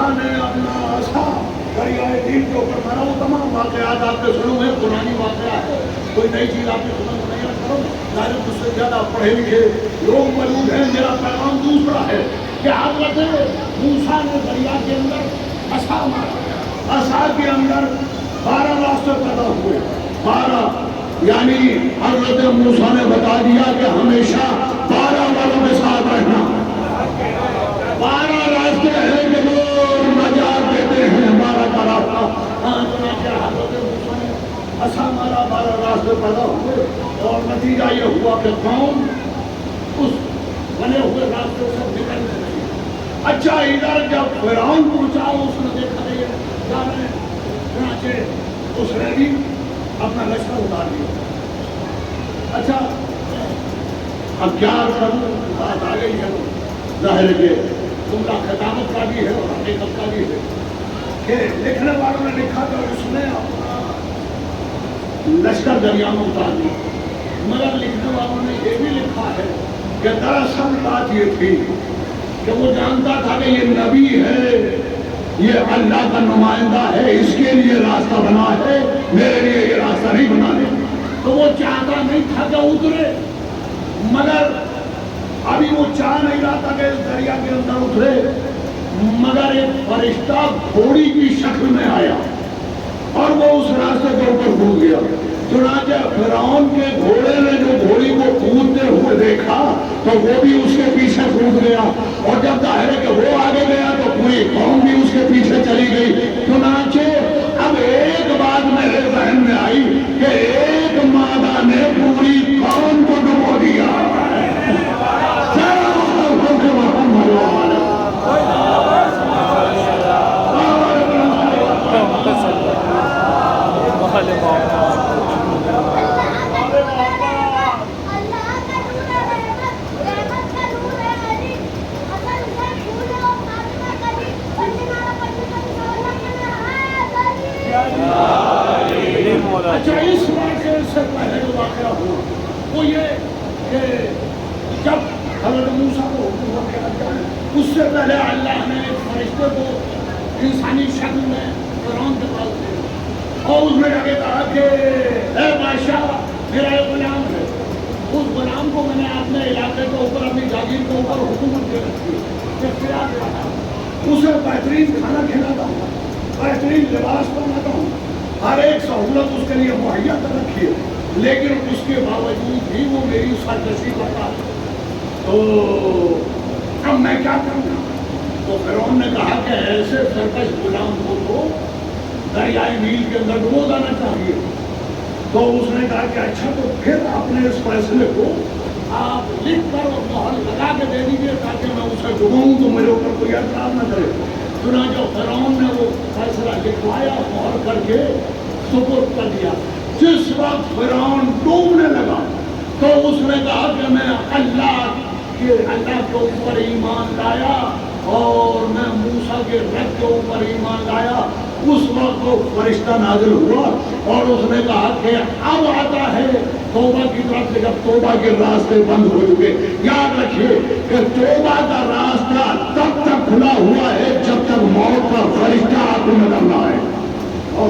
موسیٰ نے اپنا عصا دریائے نیل کے اوپر مارا. وہ تمام واقعات آپ کے سنو میں قرآنی واقعہ ہے, کوئی نئی چیز آپ کے سنو میں نہیں کرو. ظاہر مجھ سے زیادہ پڑھے لکھے لوگ موجود ہیں. میرا پیغام دوسرا ہے کہ حضرت موسیٰ نے دریا کے اندر عصا مارا. عصا کے اندر 12 راستے پیدا ہوئے. 12 یعنی حضرت موسیٰ نے بتا دیا کہ ہمیشہ 12 والوں کے ساتھ رہنا. 12 راستے ہیں کہ وہ نجات دیتے ہیں. 12 کا راستہ. چنانچہ حضرت موسیٰ نے عصا مارا, 12 راستے پیدا ہوئے اور نتیجہ یہ ہوا کہ قوم اس بنے ہوئے راستے سے نکلنے لگی. اچھا ادھر جب فرعون پہنچا اس نے دیکھا یہ جا رہے ہیں, چنانچہ اس نے بھی اپنا لشکر اتار لیا. اچھا اب کیا کروں, بات آ گئی ہے. ظاہر ہے کہ جملہ خطابت کا بھی ہے اور حقیقت کا بھی ہے کہ لکھنے والوں نے لکھا کہ اس نے اپنا لشکر دریا میں اتار دیا, مگر لکھنے والوں نے یہ بھی لکھا ہے کہ دراصل بات یہ تھی کہ وہ جانتا تھا کہ یہ نبی ہے, یہ اللہ کا نمائندہ ہے, اس کے لیے راستہ بنا ہے, میرے لیے یہ راستہ نہیں بنا ہے. تو وہ چاہتا نہیں تھا کہ اترے, مگر ابھی وہ چاہ نہیں رہا تھا کہ اس دریا کے اندر اترے. مگر ایک فرشتہ گھوڑی کی شکل میں آیا اور وہ اس راستے کے اوپر کود گیا. چنانچہ فرعون کے گھوڑے نے جو گھوڑی کو کودتے ہوئے دیکھا تو وہ بھی اس کے پیچھے کود گیا, اور جب ظاہر ہے کہ وہ آگے گیا تو پوری قوم بھی اس کے پیچھے چلی گئی. چنانچہ اب ایک بات میرے ذہن میں آئی کہ ایک مادہ نے پوری قوم کو ڈبو دیا. اچھا اس واقعے سے پہلے جو واقعہ ہوا وہ یہ کہ جب حضرت موسیٰ کو حکم ہو کے جائے, اس سے پہلے اللہ نے ایک فرشتے کو انسانی شکل میں فرعون کے پاس دیا اور اس نے آگے کہا کہ اے بادشاہ میرا ایک غلام ہے, اس غلام کو میں نے اپنے علاقے کے اوپر اپنی جاگیر کے اوپر حکومت دے رکھی ہے, اختیار دیتا ہوں, اسے بہترین کھانا کھلاتا ہوں, بہترین لباس پہناتا ہوں, ہر ایک سہولت اس کے لیے مہیا کر رکھی ہے, لیکن اس کے باوجود بھی وہ میری سرکشی کرتا ہے. تو اب میں کیا کروں گا؟ تو فرعون نے کہا کہ ایسے سرکش غلام کو تو دریائے نیل کے اندر ڈبو دینا چاہیے. تو اس نے کہا کہ اچھا تو پھر اپنے اس فیصلے کو آپ لکھ کر اور مہر لگا کے دے دیجیے تاکہ میں اسے ڈباؤں تو میرے اوپر کوئی اعتراض نہ کرے. چنانچہ فرعون نے وہ فیصلہ لکھوایا, مہر کر کے سپرد کر دیا. جس وقت فرعون ڈوبنے لگا تو اس نے کہا کہ میں اللہ کے اوپر ایمان لایا اور میں موسیٰ کے رب کے اوپر ایمان لایا. اس وقت وہ فرشتہ نازل ہوا اور اس نے کہا کہ اب آتا ہے توبہ کی طرف سے. جب توبہ کے راستے بند ہو چکے, یاد رکھیے کہ توبہ کا راستہ تب تک کھلا ہوا ہے جب تک موت کا فرشتہ آپ کو نظر نہ آئے. اور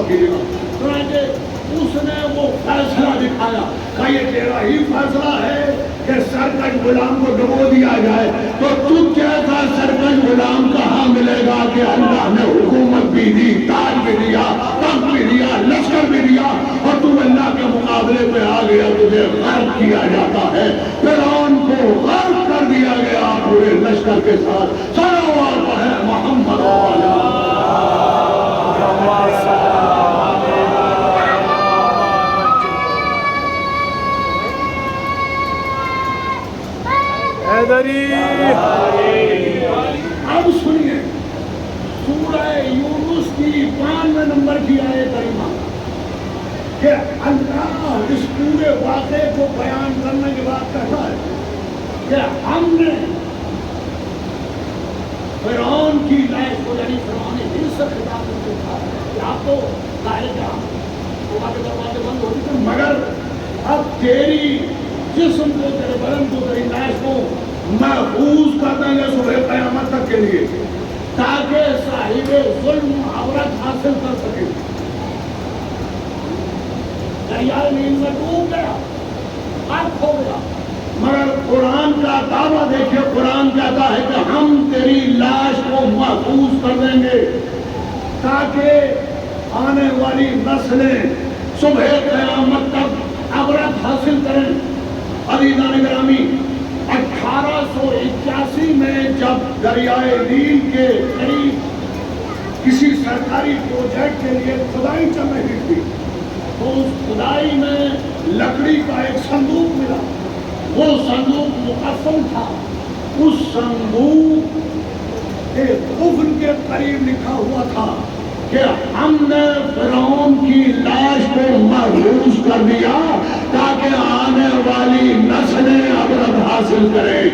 اس نے وہ فیصلہ دکھایا کہ یہ تیرا ہی فیصلہ ہے کہ سرکش غلام کو ڈبو دیا جائے. تو تجھ جیسا سرکش غلام کہاں ملے گا کہ اللہ نے حکومت بھی دی, تاج بھی دیا, تخت بھی دیا, لشکر بھی دیا, اور تم اللہ کے مقابلے پہ آ گیا, تجھے غرق کیا جاتا ہے. فرعون کو غرق کر دیا گیا پورے لشکر کے ساتھ. صلوات ہے محمد اب سنیے سورہ یونس کی 92 نمبر کی آیت کریمہ کہ اللہ اس پورے واقعے کو بیان کرنے کے بعد کہتا ہے کہ ہم نے فرعون کی لاش کو, یعنی فرعون ہی سے خطاب کو کہا کہ آپ تو ظاہر کہ ہم توبہ کے دروازے بند ہو چکے, مگر اب تیری جسم کو, تیرے بدن کو, تیری لاش کو محفوظ کر دیں گے صبح قیامت تک کے لیے, تاکہ صاحب بے ظلم عورت حاصل کر سکے. دریائے نیل میں ڈوب گیا، غرق ہو گیا. مگر قرآن کا دعویٰ دیکھیے، قرآن کہتا ہے کہ ہم تیری لاش کو محفوظ کر دیں گے تاکہ آنے والی نسلیں صبح قیامت تک عبرت حاصل کریں. عزیزان گرامی، 1881 میں جب دریائے نیل کے قریب کسی سرکاری پروجیکٹ کے لیے کھدائی چل رہی تھی تو اس کھدائی میں لکڑی کا ایک صندوق ملا. وہ صندوق مقسم تھا. اس صندوق کے قفل کے قریب لکھا ہوا تھا کہ ہم نے فرعون کی لاش کو محفوظ کر دیا تاکہ آنے والی نسلیں عبرت حاصل کریں.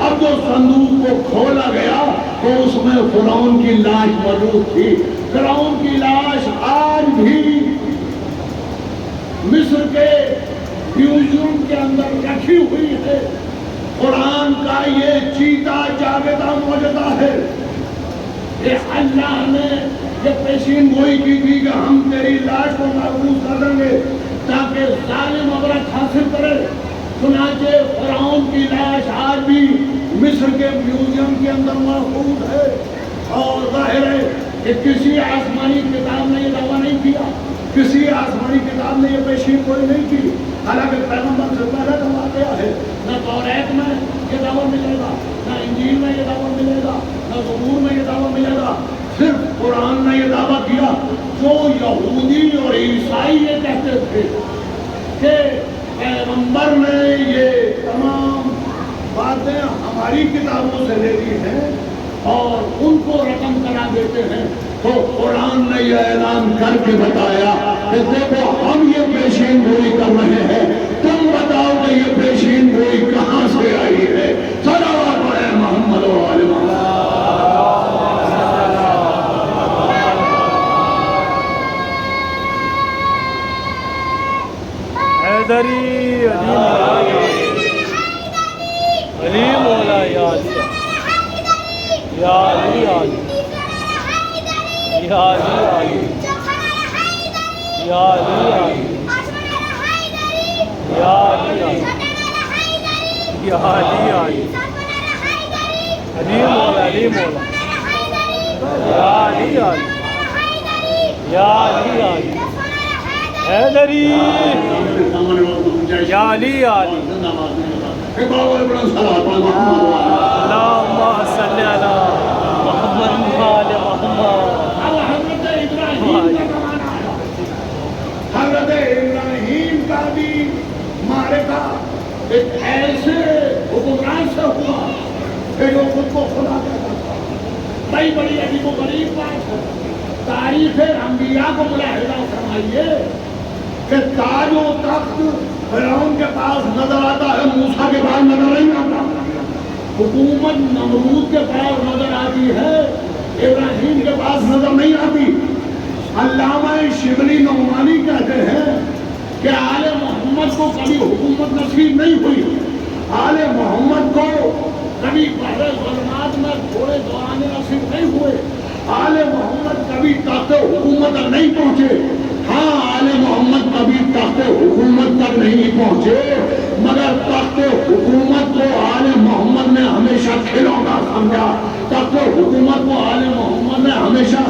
اب وہ صندوق کو کھولا گیا تو اس میں فرعون کی لاش موجود تھی. فرعون کی لاش آج بھی مصر کے میوزیم کے اندر رکھی ہوئی ہے. قرآن کا یہ چیتا جاویدہ معجزہ ہے کہ اللہ نے یہ پیشین گوئی کی تھی کہ ہم تیری لاش کو محفوظ کر دیں گے تاکہ ظالم عبرت حاصل کرے. چنانچہ فرعون کی لاش آج بھی مصر کے میوزیم کے اندر محفوظ ہے. اور ظاہر ہے کہ کسی آسمانی کتاب نے یہ دعویٰ نہیں کیا، کسی آسمانی کتاب نے یہ پیشین گوئی نہیں کی. حالانکہ پیغمبر سے پہلے کا واقعہ ہے. نہ توریت میں یہ دعویٰ ملے گا، نہ انجیل میں یہ دعویٰ ملے گا، نہ زبور میں یہ دعویٰ ملے گا. صرف قرآن نے یہ دعویٰ کیا. جو یہودی اور عیسائی یہ کہتے تھے کہ پیغمبر نے یہ تمام باتیں ہماری کتابوں سے لے لی ہیں اور ان کو رقم کرا دیتے ہیں، تو قرآن نے یہ اعلان کر کے بتایا کہ دیکھو ہم یہ پیشین گوئی کر رہے ہیں، تم بتاؤ کہ یہ پیشین گوئی کہاں سے آئی ہے. صلوات پڑھیں محمد و آل محمد. حیدری علی مولا یا علی یا علی علی یا علی یا علی یا علی یا علی علی مولا علی مولا یا علی علی یا علی علی حیدری یا علی علی. اللہم صلی علی محمد وآل محمد. حضرت ابراہیم کا بھی معرکہ ایک ایسے حکمران سے ہوا کہ جو خود کو خدا کہتا تھا. بڑی بڑی عجیب و غریب بات ہے. تاریخ انبیاء کو ملاحظہ فرمائیے کہ تاج و تخت فرعون کے پاس نظر آتا ہے، موسیٰ کے پاس نظر نہیں آتا. حکومت نمرود کے پاس نظر آتی ہے، ابراہیم کے پاس نظر نہیں آتی. علامہ شبلی نعمانی کہتے ہیں کہ آل محمد کو کبھی حکومت نصیب نہیں ہوئی. آل محمد کو کبھی بحر ظلمات میں تھوڑے دوران نصیب نہیں ہوئے. آل محمد کبھی تحت حکومت تک نہیں پہنچے. ہاں آل محمد کبھی تحت حکومت تک نہیں پہنچے، مگر تحت حکومت کو آل محمد نے ہمیشہ کھلونا سمجھا. تحت حکومت کو آل محمد نے ہمیشہ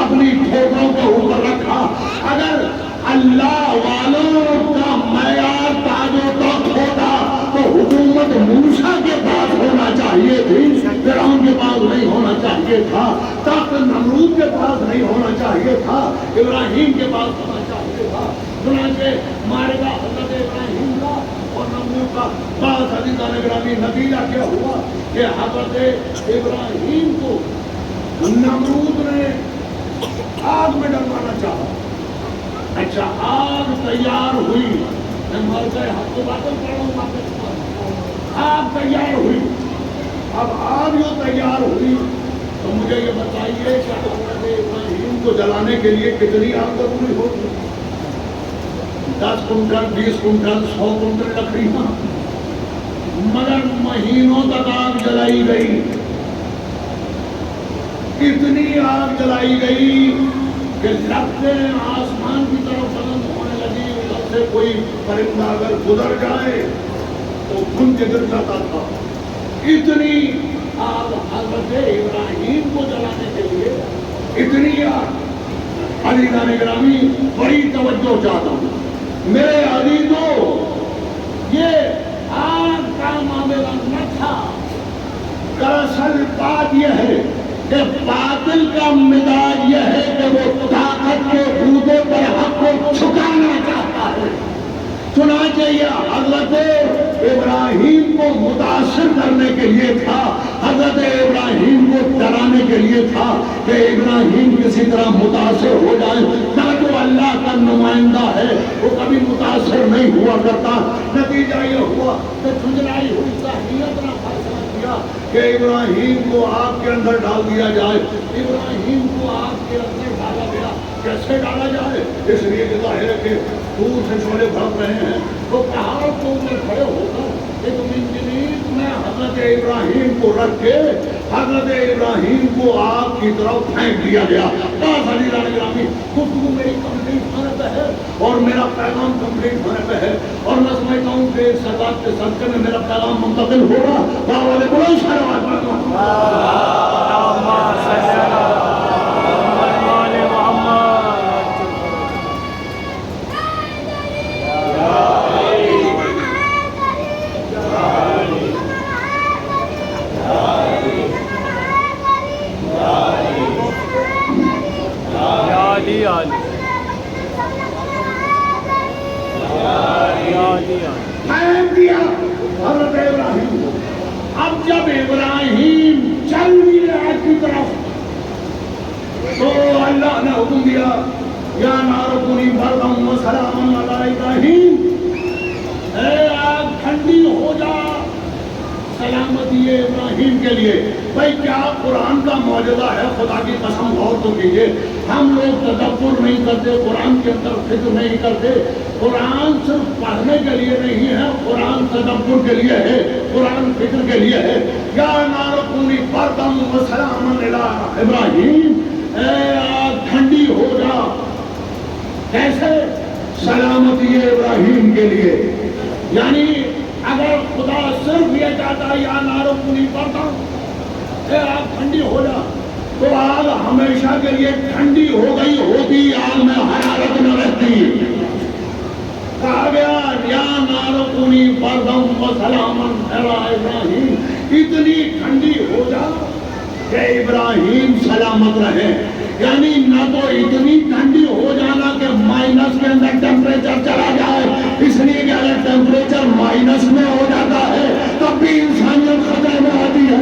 اپنی ٹھوکروں کے اوپر رکھا. اگر اللہ والوں کا معیار تاج و تخت ہوتا تو حکومت موسیٰ کے پاس ہونا چاہیے تھی، فرعون کے پاس نہیں ہونا چاہیے تھا. تخت نمرود کے پاس نہیں ہونا چاہیے تھا، ابراہیم کے پاس ہونا چاہیے تھا. چنانچہ معرکہ حضرت ابراہیم کا اور نمرود کا بعض عزیزان گرامی نتیجہ کیا ہوا کہ حضرت ابراہیم کو نمرود نے آگ میں ڈلوانا چاہا. اچھا آگ تیار ہوئی، میں مر گئے حق کو باتیں کر رہا ہوں واپس. آگ تیار ہوئی. اب آگ جو تیار ہوئی تو مجھے یہ بتائیے کہ حضرت ابراہیم کو جلانے کے لیے کتنی آگ ضروری ہوگی؟ 10 کنٹل 20 کنٹل 100 کنٹل لکڑیاں. مگر مہینوں تک آگ جلائی گئی. اتنی آگ جلائی گئی کہ لپٹیں آسمان کی طرف بلند ہونے لگی. ادھر سے کوئی پرندہ اگر گزر جائے تو گھن کے گر جاتا تھا. اتنی آگ حضرت ابراہیم کو جلانے کے لیے اتنی آگ. عزیزان گرامی بڑی توجہ چاہتا ہوں میرے عزیزوں، یہ آگ کا معاملہ نہ تھا. دراصل بات یہ ہے کہ باطل کا مزاج یہ ہے کہ وہ طاقت کے عہدے پر حق کو چھکانا چاہتا ہے. چنانچہ یہ حضرت ابراہیم کو متاثر کرنے کے لیے تھا، حضرت ابراہیم کو ڈرانے کے لیے تھا کہ ابراہیم کسی طرح متاثر ہو جائے. نہ جو اللہ کا نمائندہ ہے وہ کبھی متاثر نہیں ہوا کرتا. نتیجہ یہ ہوا کہ جھنجھلائی ہوئی ذہنیت نے فیصلہ کیا کہ ابراہیم کو آگ کے اندر ڈال دیا جائے. ابراہیم کو آگ کے اندر ڈالا گیا. کیسے ڈالا جائے؟ اس لیے کہ ظاہر ہے کہ دور سے شعلے بھڑک رہے ہیں تو پہاڑ کے اوپر کھڑے ہو کر ایک منجنیق میں حضرت ابراہیم کو رکھ کے حضرت ابراہیم کو آگ کی طرف پھینک دیا گیا. بس عزیزان گرامی، گفتگو میری کمپلیٹ ہونے پہ ہے اور میرا پیغام کمپلیٹ ہونے پہ ہے اور میں سمجھتا ہوں کہ ایک ساتھ کے صدقے میں میرا پیغام منتقل ہوگا. باوالے بلند صلوات پھینک دیا حضرت ابراہیم کو. اب جب ابراہیم چل دیے آگ کی طرف تو اللہ نے حکم دیا یا نار کونی بردم و سلام علی ابراہیم، اے آگ ٹھنڈی ہو جا سلامتی ابراہیم کے لیے. بھائی کیا قرآن کا معجزہ ہے، خدا کی قسم غور تو کیجیے. ہم لوگ تدبر نہیں کرتے، قرآن کے اندر فکر نہیں کرتے. قرآن صرف پڑھنے کے لیے نہیں ہے، قرآن تدبر کے لیے ہے، قرآن فکر کے لیے ہے. یا نار کونی بردم و سلام علی ابراہیم، اے آگ ٹھنڈی ہو جا. کیسے؟ سلامتی ابراہیم کے لیے. یعنی اگر خدا صرف یہ چاہتا یا نارو کونی بردم، اے آگ ٹھنڈی ہو جا، تو آگ ہمیشہ کے لیے ٹھنڈی ہو گئی ہوتی، آگ میں حرارت نہ رہتی. کہا گیا یا نار کونی بردم و سلام علی ابراہیم، اتنی ٹھنڈی ہو جا کہ ابراہیم سلامت رہے. یعنی نہ تو اتنی ٹھنڈی ہو جانا کہ مائنس کے اندر ٹیمپریچر چلا جائے، اس لیے کہ اگر ٹیمپریچر مائنس میں ہو جاتا ہے تب بھی انسانیت خطرے میں آتی ہے.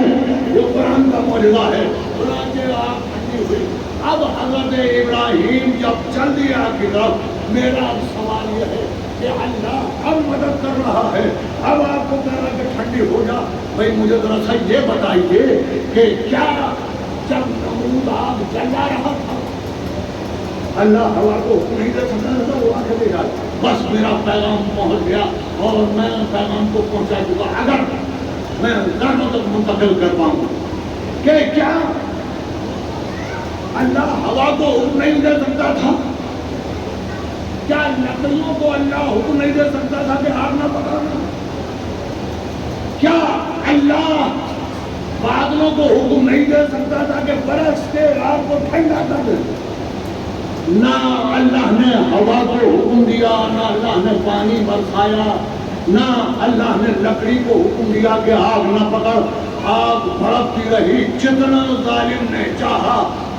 یہ قرآن کا معجزہ ہے. چنانچہ آگ ٹھنڈی ہوئی. اب حضرت ابراہیم جب چل دیا آگ کی طرف، میرا سوال یہ ہے کہ اللہ اب مدد کر رہا ہے، اب آپ کو کہہ رہا کہ ٹھنڈی ہو جا. بھائی مجھے ذرا سا یہ بتائیے کہ کیا جب نمرود آگ جلا رہا تھا اللہ ہوا کو نہیں دے سکتا تھا وہ آگے لے جائے؟ بس میرا پیغام پہنچ گیا اور میں پیغام کو پہنچا چکا. اگر میں درجوں تک منتقل کر پاؤں کہ کیا اللہ ہوا کو حکم نہیں دے سکتا تھا؟ کیا لکڑیوں کو اللہ حکم نہیں دے سکتا تھا کہ آگ نہ پکڑنا؟ کیا اللہ بادلوں کو حکم نہیں دے سکتا تھا کہ برس کے آگ کو ٹھنڈا کر دے؟ نہ اللہ نے ہوا کو حکم دیا، نہ اللہ نے پانی برسایا، نہ اللہ نے لکڑی کو حکم دیا کہ آگ نہ پکڑ. آگ بھڑکتی رہی، جتنا ظالم نے چاہا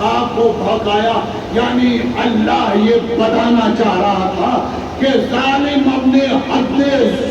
آگ کو بھڑکایا. یعنی اللہ یہ بتانا چاہ رہا تھا کہ ظالم اپنے حد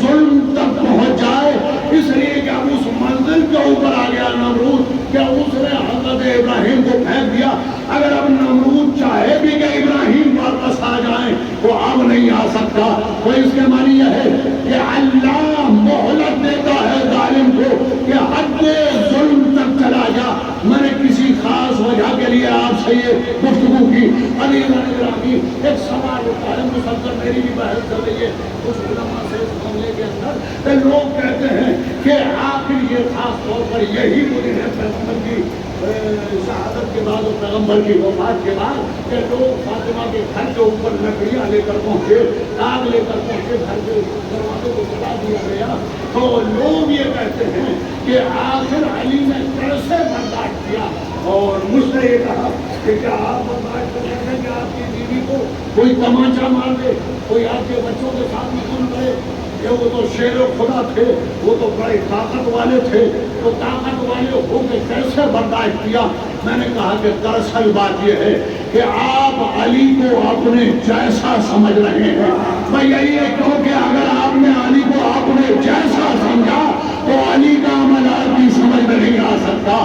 ظلم تک پہنچ جائے، اس لیے کہ اب اس منزل کے اوپر آ گیا نمرود کہ اس نے حضرت ابراہیم کو پھینک دیا. اگر اب نمرود چاہے بھی کہ ابراہیم واپس آ جائیں وہ اب نہیں آ سکتا. تو اس کے معنی یہ ہے کہ اللہ مہلت دیتا ہے ظالم کو کہ حد ظلم تک چلا جا. میں نے کسی خاص وجہ کے لیے آپ سے یہ گفتگو کی. عزیزان گرامی، ایک سوال ہوتا ہے، مسلسل میری بھی بحث چل رہی ہے کچھ علماء سے اس معاملے کے اندر کہ لوگ کہتے ہیں کہ آخر یہ خاص طور پر یہی مدین ہے پیغمبر کی شہادت کے بعد اور پیغمبر کی وفات کے بعد کہ لوگ فاطمہ کے گھر کے اوپر لکڑیاں لے کر پہنچے، آگ لے کر پہنچے، گھر کے دروازے کو جلا دیا گیا، تو لوگ یہ کہتے ہیں کہ آخر علی نے کیسے برداشت کیا، اور مجھ سے یہ کہا کہ کیا آپ برداشت کر سکتے ہیں کہ آپ کی بیوی کو کوئی تمانچہ مار دے، کوئی آپ کے بچوں کے ساتھ نکل گئے، کہ وہ تو شیر خدا تھے، وہ تو بڑے طاقت والے تھے، تو طاقت والے ہو کے کیسے برداشت کیا؟ میں نے کہا کہ دراصل بات یہ ہے کہ آپ علی کو اپنے جیسا سمجھ رہے ہیں۔ میں یہی ہے کیونکہ اگر آپ نے علی کو اپنے جیسا سمجھا تو علی کا عمل آپ کی سمجھ میں نہیں آ سکتا،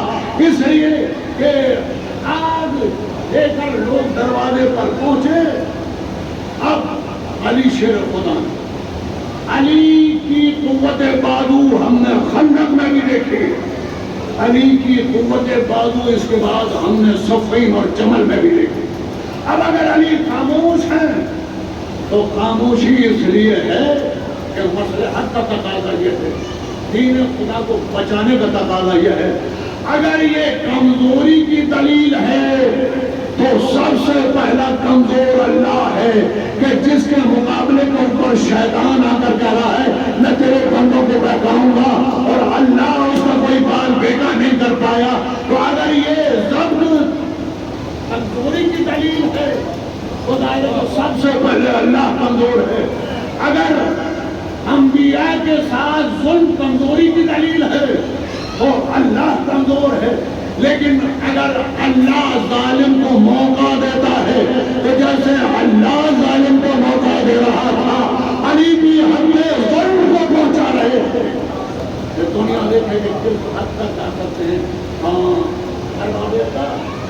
اس لیے کہ آگ لے کر لوگ دروازے پر پہنچے۔ اب علی شیر خدا، علی کی قوت بازو ہم نے خندق میں بھی دیکھی، علی کی قوت بازو اس کے بعد ہم نے صفین اور جمل میں بھی دیکھی۔ اب اگر علی خاموش ہیں تو خاموشی اس لیے ہے کہ مصلحت کا تقاضا یہ ہے، دین خدا کو بچانے کا تقاضا یہ ہے۔ اگر یہ کمزوری کی دلیل ہے تو سب سے پہلا کمزور اللہ ہے کہ جس کے مقابلے کے اوپر شیطان آ کر کہہ رہا ہے میں تیرے بندوں کو بہکاؤں گا، اور اللہ اس کا کوئی بال بیٹا نہیں کر پایا۔ تو اگر یہ ضبط کمزوری کی دلیل ہے تو سب سے پہلے اللہ کمزور ہے۔ اگر انبیاء کے ساتھ ظلم کمزوری کی دلیل ہے تو اللہ کمزور ہے۔ لیکن اگر اللہ ظالم کو موقع دیتا ہے تو جیسے اللہ ظالم کو موقع دے رہا تھا، علی بھی ہم نے ظلم کو پہنچا رہے تھے۔ یہ دنیا دیکھے کہ کس حد تک کیا کرتے ہیں۔ ہاں ہر بابے کا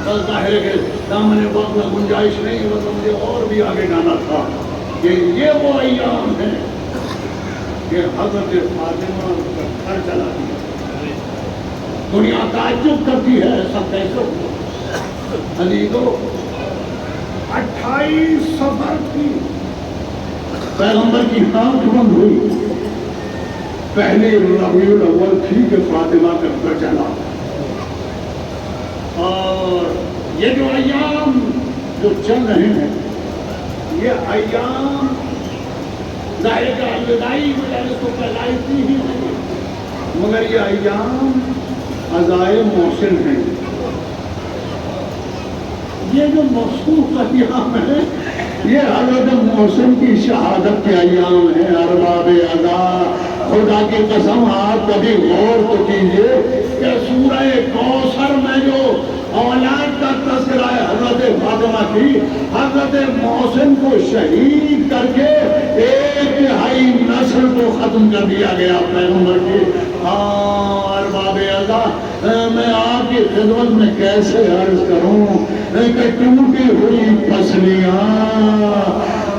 بس ظاہر ہے کہ دامن وقت میں گنجائش نہیں ہے، تو مجھے اور بھی آگے جانا تھا کہ یہ وہ ایام ہیں کہ حضرت فاطمہ کا گھر چلا دیا۔ دنیا تعجب کرتی ہے ایسا کیسے ہوا؟ علی کو 28 صفر کی پیغمبر کی آنکھ بند ہوئی، پہلی ربیع الاول تھی کہ فاطمہ کا گھر چلا، اور یہ جو ایام جو چل رہے ہیں یہ ایام ظاہر کا الوداعی مجالس کو پہلائتی ہی ہیں، مگر یہ ایام عزائے محسن ہیں۔ یہ جو مخصوص ایام ہیں یہ حضرت محسن کی شہادت کے ایام ہیں۔ ارباب عزا، خدا کی قسم آپ کبھی غور تو کیجئے کہ سورہ کوثر میں جو اولاد کا تذکرہ ہے حضرت فاطمہ کی، حضرت محسن کو شہید کر کے 1/3 نسل کو ختم کر دیا گیا پیغمبر کی۔ ارباب عزا، میں آپ کی خدمت میں کیسے عرض کروں کہ ٹوٹی ہوئی پسلیاں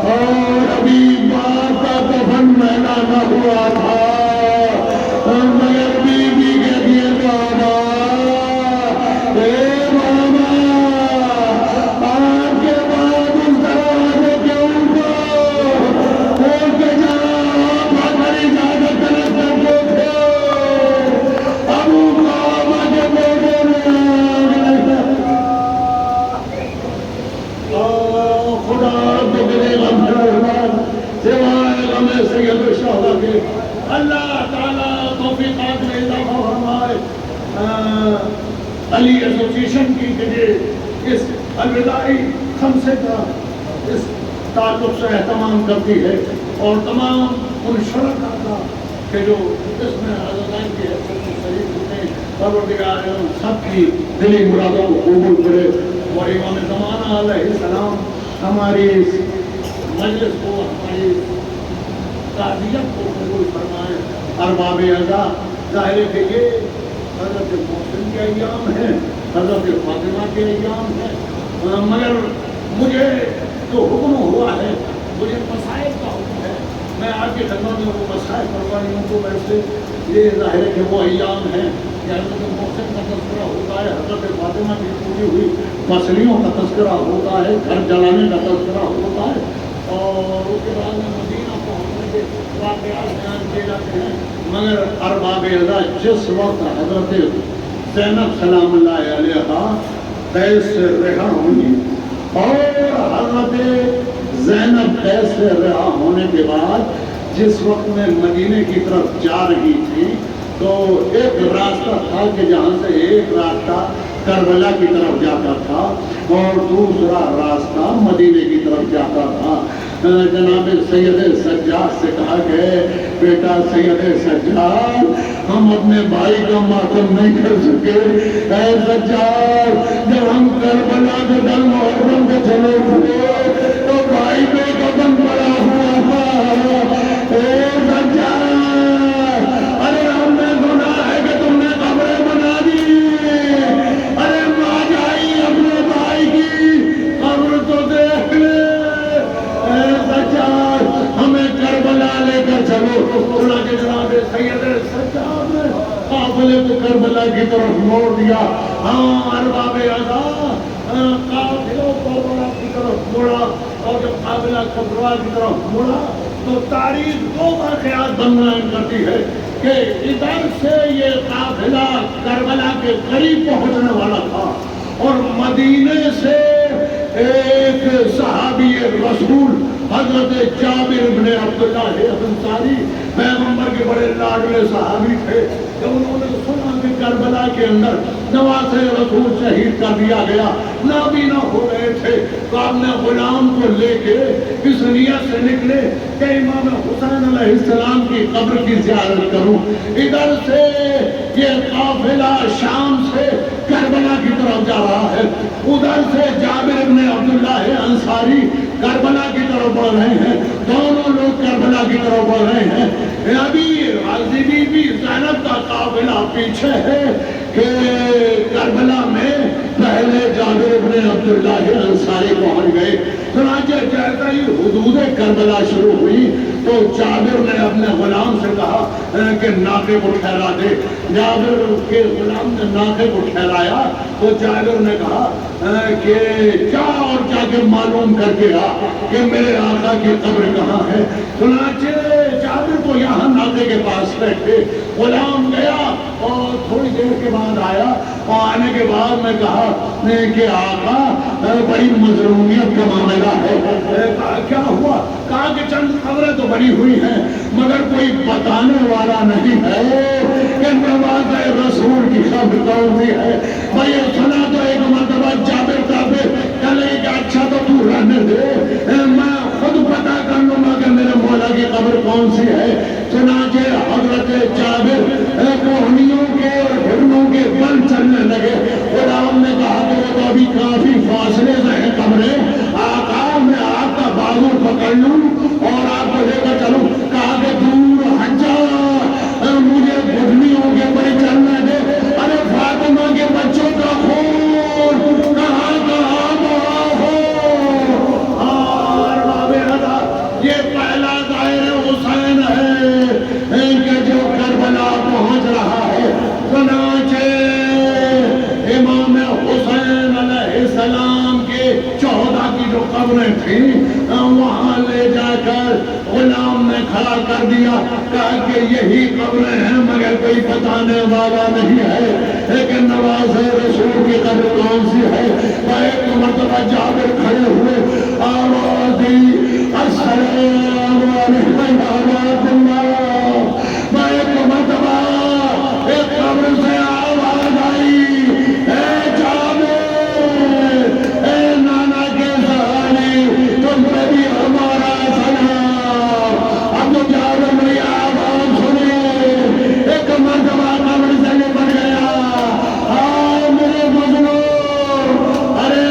اور ابھی باپ کا کفن میلا نہ ہوا تھا، مگر بیوی کے دیے بابا اے بابا آپ کے بعد اس دروازے کے اوپر کھول کے جانا آپ ہماری اجازت طلب کرتے تھے۔ ابو بابا کے بیٹے نے خدا بکرے غم سوائے غم سید شہدہ کے اللہ تعالیٰ توفیقات میں اضافہ فرمائے۔ علی ایسوسیشن کی کہ اس الوداعی خمسے کا اس تعلق سے اہتمام کرتی ہے، اور تمام ان شرکا کا کہ جو اس میں حضرتین کی حیثیت سے شریک ہوتے ہیں، پروردگار سب کی دلی مرادوں کو قبول کرے، اور امام زمانہ علیہ السلام ہماری اس مجلس کو، ہماری تعزیت کو قبول فرمائے۔ ارباب عزا، ظاہر ہے کہ یہ حضرت محسن کے ایام ہیں، حضرت فاطمہ کے ایام ہیں، مگر مجھے جو حکم ہوا ہے، مجھے مسائل کا حکم ہے، میں آپ کی خدمت میں وہ مسائل پڑھوائی ہوں۔ تو ویسے یہ ظاہر ہے کہ وہ ایام ہیں کہ حضرت محسن کا تذکرہ ہوتا ہے، حضرت فاطمہ کی ٹوٹی ہوئی پسلیوں کا تذکرہ ہوتا ہے، گھر جلانے کا تذکرہ ہوتا ہے، اور اس کے بعد میں مدینہ پہنچنے کے واقعات بیان کیے جاتے ہیں۔ مگر ارباب عزا، جس وقت حضرت زینب سلام اللہ علیہا قید سے رہا ہوئی، اور حضرت زینب قید سے رہا ہونے کے بعد جس وقت میں مدینے کی طرف جا رہی تھی تو ایک راستہ تھا کہ جہاں سے ایک راستہ کربلا کی طرف جاتا تھا اور دوسرا راستہ مدینے کی طرف جاتا تھا۔ جناب سید سجاد سے کہا کہ بیٹا سید سجاد، ہم اپنے بھائی کا ماتم نہیں کر سکے، اے سجاد جب ہم کربلا کے دل محرم کے چلے تھے تو بھائی پہ قدم پڑا ہوا تھا، اے سجاد ارے ہم نے سنا ہے کہ تم نے قبریں بنا دی، ارے ماں جائی اپنے بھائی کی قبر تو دیکھ لے، اے سجاد ہمیں کربلا لے کر چلو۔ چنانچہ جناب سید سجاد نے قافلے کو کربلا کی طرف موڑ دیا۔ ہاں ارباب ادا قافلوں کو کربلا کی طرف موڑا، اور جب قافلہ کربلا کی طرف موڑا تو تاریخ دو واقعات بیان کرتی ہے کہ ادھر سے یہ قافلہ کربلا کے قریب پہنچنے والا تھا اور مدینے سے ایک صحابی رسول حضرت جابر بن عبداللہ انصاری پیغمبر کے بڑے لاڈلے صحابی تھے، جب انہوں نے سنا کہ کربلا کے اندر نواز رسول شہید کر دیا گیا، نابینا ہو رہے تھے، تو اپنے غلام کو لے کے اس نیت سے نکلے کہ امام حسین علیہ السلام کی قبر کی زیارت کروں۔ ادھر سے یہ قافلہ شام سے کربلا کی طرف جا رہا ہے، ادھر سے جابر بن عبداللہ انصاری کربلا کی طرف بڑھ رہے ہیں، دونوں لوگ کربلا کی طرف بڑھ رہے ہیں۔ ابھی غازی بی زینب کا قافلہ پیچھے ہے کہ کربلا میں پہلے جابر بن عبداللہ انصاری پہنچ گئے۔ چنانچہ جیسا ہی حدود کربلا شروع ہوئی تو جابر نے اپنے غلام سے کہا کہ ناقے کو ٹھہرا دے۔ جابر کے غلام نے ناقے کو ٹھہرایا تو جابر نے کہا کہ جا اور جا کے معلوم کر کے آ کہ میرے آقا کی قبر کہاں ہے۔ چنانچہ جابر تو یہاں ناقے کے پاس بیٹھے، غلام گیا اور تھوڑی دیر کے بعد آیا، اور آنے کے بعد میں کہا کہ آقا بڑی مظلومیت کا معاملہ ہے۔ کیا ہوا؟ کہا کہ چند خبریں تو بنی ہوئی ہیں مگر کوئی بتانے والا نہیں ہے کہ نواز رسول کی خبر کون سی ہے۔ میں یہ سنا تو ایک مرتبہ جابر صاحب کہنے کہ اچھا تو تو رہنے دے، میں خود پتہ کر لوں گا کہ میرے مولا کی قبر کون سی ہے۔ چنانچہ حضرت جابر کوہنیوں کے اور گھٹنوں کے بل چلنے لگے۔ غلام نے کہا کہ وہ تو ابھی کافی فاصلے سے ہے قبریں، آقا میں آپ کا بازو پکڑ لوں اور آپ کو لے کر چلوں۔ کہا کہ دور ہٹ جا، مجھے گھٹنیوں کے بل چلنے دے، ارے فاطمہ کے بچوں کا خون کہاں کہاں بہا ہو۔ اور بابے ادا یہ پہلا دائر حسین ہے کہ جو کربلا پہنچ رہا ہے۔ چنانچہ امام حسین علیہ السلام کے 14 کی جو قبریں تھیں وہاں لے جا کر غلام نے کھڑا کر دیا، کہا کہ یہی قبریں ہیں مگر کوئی بتانے والا نہیں ہے لیکن نواز رسول کی قبر کون سی ہے۔ ایک مرتبہ جابر کھڑے ہوئے، آواز دی السلام علیکم ورحمۃ اللہ۔ ایک مرتبہ ایک قبر سے آواز آئی، اے جابر، اے نانا کے سہانی، تم پہ بھی ہمارا سلام۔ اب تو جابر میری آواز سنے، ایک مرتبہ قبر سے نکل گیا، آؤ میرے مظلوم، ارے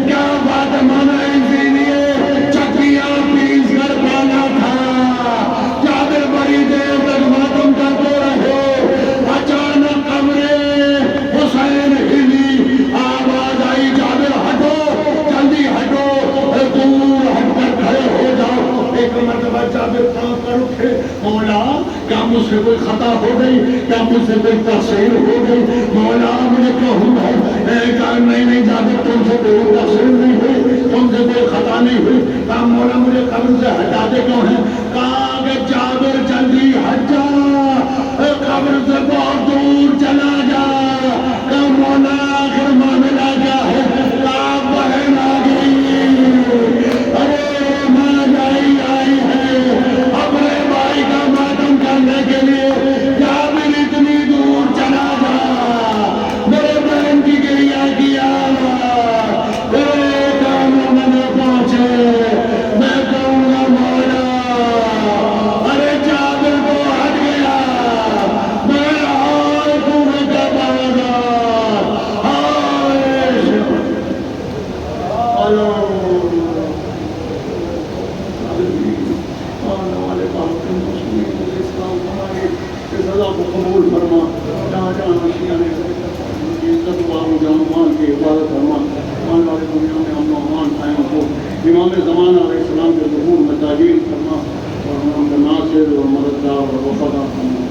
کیا بات مانا اسی لیے چکیاں پیس کر پانا تھا۔ جابر بڑی دیر تک ماتم کرتے رہے، اچانک قبریں حسین ہلی، آواز آئی جابر ہٹو، جلدی ہٹو، دور ہٹ کر کھڑے ہو جاؤ۔ ایک مرتبہ جابر کانپ کر اٹھے، مولا کیا مجھ سے کوئی خطا ہو گئی، کیا مجھ سے کوئی تقصیر ہو گئی، مولا مجھے کہوں ہے۔ کہا نہیں جابر تم سے کوئی تقصیر نہیں ہوئی، تم سے کوئی خطا نہیں ہوئی۔ کہا مولا مجھے قبر سے ہٹاتے کیوں ہیں؟ کہا کہ جابر جلدی ہٹ جا، قبر سے بہت دور چلا جا۔ ساری دنیا میں امن و امان قائم ہو. امام زمانہ علیہ السلام کے ظہور میں تعجیل فرما اور ان کے ناصر اور مددگار اور وفادار فرما.